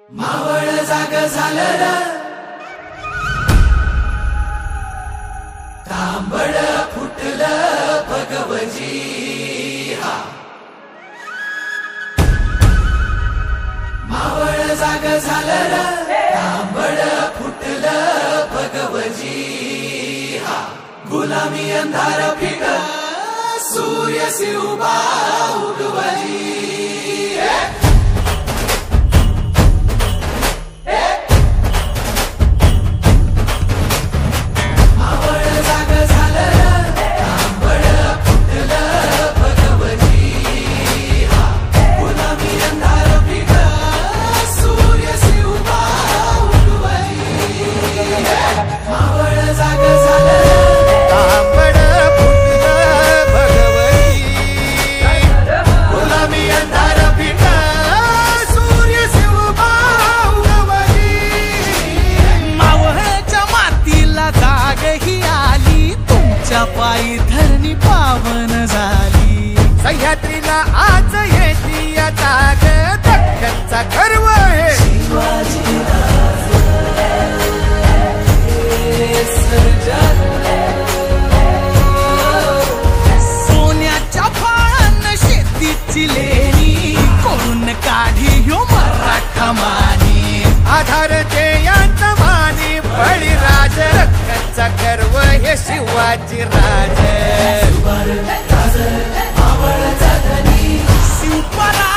मावळ जाग झालं र तांबड फुटलं भगवजी हा मावळ जाग झालं र तांबड फुटलं भगवजी हा गुलामी अंधार फिट सूर्य से उभा उगवजी पायी धरणी पावन झाली सह्याद्रीला आज येती या जाग दख्खनचा गर्व आहे शिवाजी सोन्याच्या फाळानं शेतीची लेणी करून काढी ह्यो मराठा मानी आधार यांचा मानी बळीराज दख्खनचा गर्व हे शिवाजी राज मावळ जाधनी शिवपरा